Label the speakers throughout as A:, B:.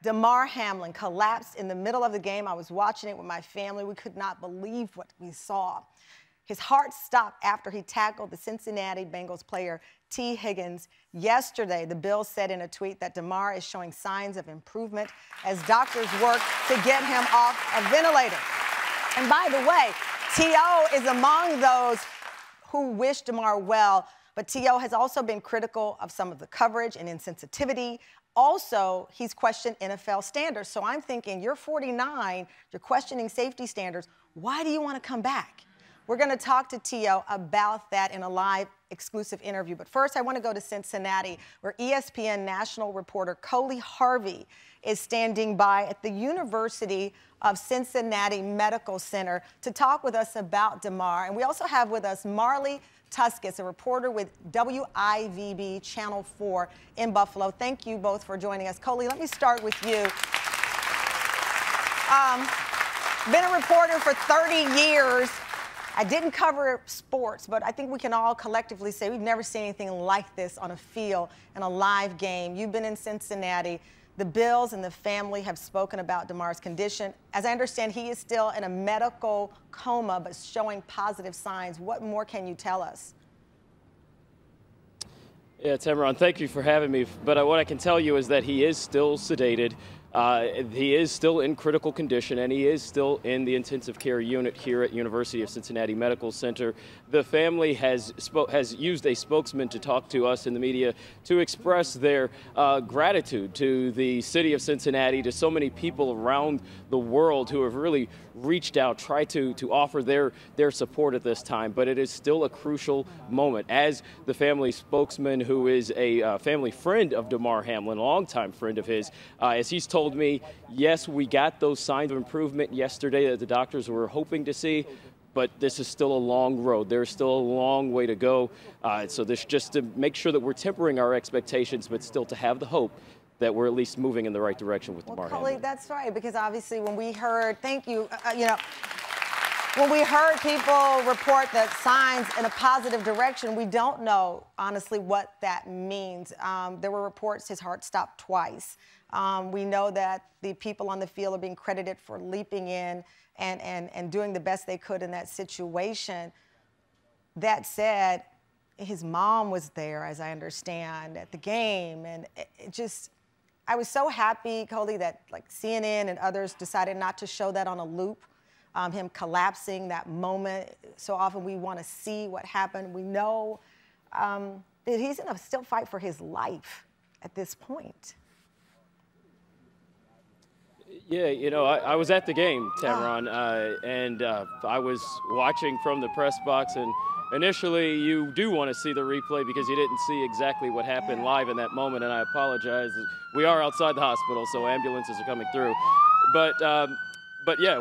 A: Damar Hamlin collapsed in the middle of the game. I was watching it with my family. We could not believe what we saw. His heart stopped after he tackled the Cincinnati Bengals player T. Higgins. Yesterday, the Bills said in a tweet that Damar is showing signs of improvement as doctors work to get him off a ventilator. And by the way, T.O. is among those who wish Damar well, but T.O. has also been critical of some of the coverage and insensitivity. Also, he's questioned NFL standards. So I'm thinking, you're 49, you're questioning safety standards. Why do you want to come back? We're going to talk to T.O. about that in a live exclusive interview. But first, I want to go to Cincinnati, where ESPN national reporter Coley Harvey is standing by at the University of Cincinnati Medical Center to talk with us about Damar. And we also have with us Marley Tuskus, a reporter with WIVB Channel 4 in Buffalo. Thank you both for joining us. Coley, let me start with you. Been a reporter for 30 years. I didn't cover sports, but I think we can all collectively say we've never seen anything like this on a field in a live game. You've been in Cincinnati. The Bills and the family have spoken about Damar's condition. As I understand, he is still in a medical coma, but showing positive signs. What more can you tell us?
B: Yeah, Tamron, thank you for having me. But what I can tell you is that he is still sedated. He is still in critical condition, and he is still in the intensive care unit here at University of Cincinnati Medical Center. The family has used a spokesman to talk to us in the media to express their gratitude to the city of Cincinnati, to so many people around the world who have really reached out, tried to offer their support at this time. But it is still a crucial moment. As the family spokesman, who is a family friend of Damar Hamlin, a longtime friend of his, as he's told me, yes, we got those signs of improvement yesterday that the doctors were hoping to see, but this is still a long road. There's still a long way to go. So this just to make sure that we're tempering our expectations, but still to have the hope that we're at least moving in the right direction with Damar Hamlin.
A: That's right, because obviously when we heard, thank you, when we heard people report that signs in a positive direction, we don't know, honestly, what that means. There were reports his heart stopped twice. We know that the people on the field are being credited for leaping in and doing the best they could in that situation. That said, his mom was there, as I understand, at the game. And I was so happy, Coley, that like CNN and others decided not to show that on a loop. Him collapsing, that moment. So often we want to see what happened. We know that he's in a still fight for his life at this point.
B: Yeah, I was at the game, Tamron, and I was watching from the press box, and initially you do want to see the replay because you didn't see exactly what happened live in that moment, and I apologize. We are outside the hospital, so ambulances are coming through. But yeah,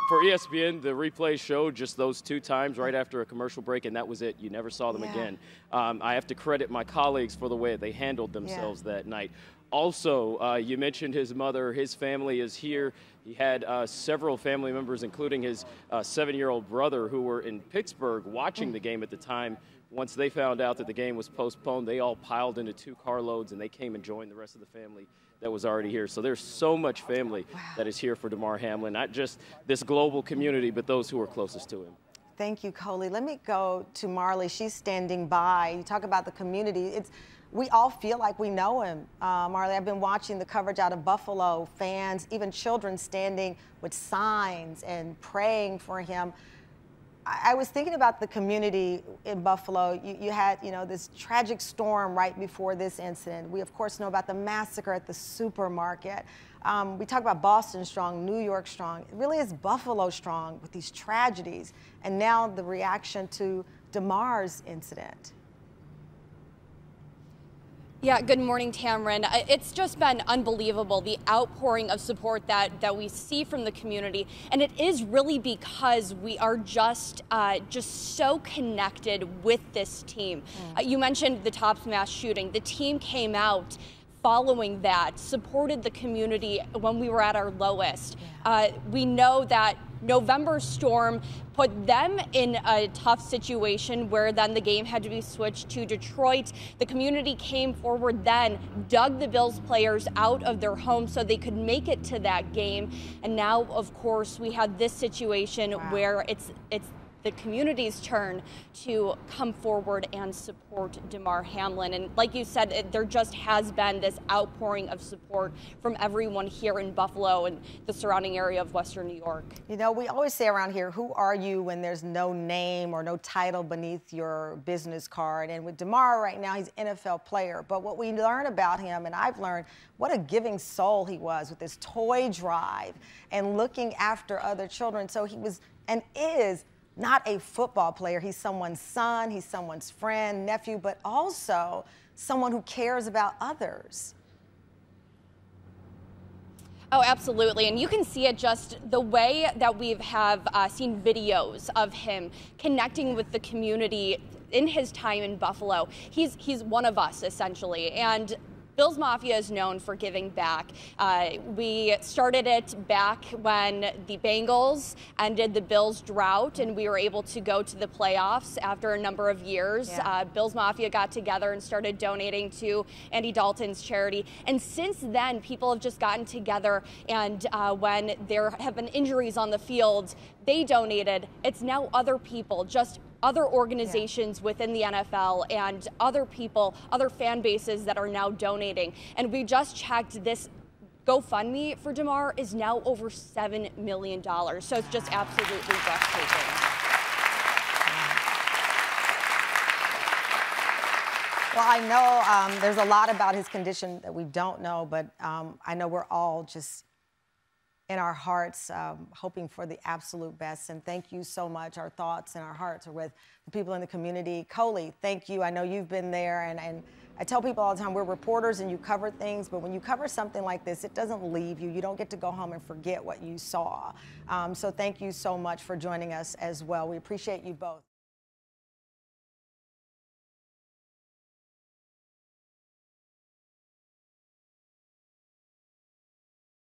B: for ESPN, the replay showed just those 2 times right after a commercial break, and that was it. You never saw them again. I have to credit my colleagues for the way they handled themselves that night. Also, you mentioned his mother. His family is here. He had several family members, including his 7-year-old brother, who were in Pittsburgh watching the game at the time. Once they found out that the game was postponed, they all piled into 2 carloads, and they came and joined the rest of the family that was already here. So there's so much family that is here for Damar Hamlin, not just this global community, but those who are closest to him.
A: Thank you, Coley. Let me go to Marley. She's standing by. You talk about the community. We all feel like we know him. Marley, I've been watching the coverage out of Buffalo, fans, even children standing with signs and praying for him. I was thinking about the community in Buffalo. You had, this tragic storm right before this incident. We, of course, know about the massacre at the supermarket. We talk about Boston strong, New York strong. It really is Buffalo strong with these tragedies. And now the reaction to Damar's incident.
C: Yeah, good morning, Tamron. It's just been unbelievable, the outpouring of support that we see from the community. And it is really because we are just so connected with this team. You mentioned the Tops mass shooting. The team came out following that, supported the community when we were at our lowest. We know that November storm put them in a tough situation where then the game had to be switched to Detroit. The community came forward then, dug the Bills players out of their homes so they could make it to that game. And now, of course, we have this situation where it's the community's turn to come forward and support Damar Hamlin. And like you said, there just has been this outpouring of support from everyone here in Buffalo and the surrounding area of Western New York.
A: You know, we always say around here, who are you when there's no name or no title beneath your business card? And with Damar right now, he's an NFL player. But what we learn about him, and I've learned, what a giving soul he was with his toy drive and looking after other children. So he was and is not a football player. He's someone's son, he's someone's friend, nephew, but also someone who cares about others.
C: Oh, absolutely. And you can see it just the way that we have seen videos of him connecting with the community in his time in Buffalo. He's one of us, essentially. And Bills Mafia is known for giving back. We started it back when the Bengals ended the Bills drought and we were able to go to the playoffs after a number of years. Bills Mafia got together and started donating to Andy Dalton's charity. And since then, people have just gotten together, and when there have been injuries on the field, they donated. It's now other people, just other organizations within the NFL and other people, other fan bases that are now donating. And we just checked, this GoFundMe for Damar is now over $7 million. So it's just absolutely breathtaking.
A: Well, I know there's a lot about his condition that we don't know, but I know we're all just in our hearts, hoping for the absolute best. And thank you so much. Our thoughts and our hearts are with the people in the community. Coley, thank you. I know you've been there. And I tell people all the time, we're reporters and you cover things, but when you cover something like this, it doesn't leave you. You don't get to go home and forget what you saw. So thank you so much for joining us as well. We appreciate you both.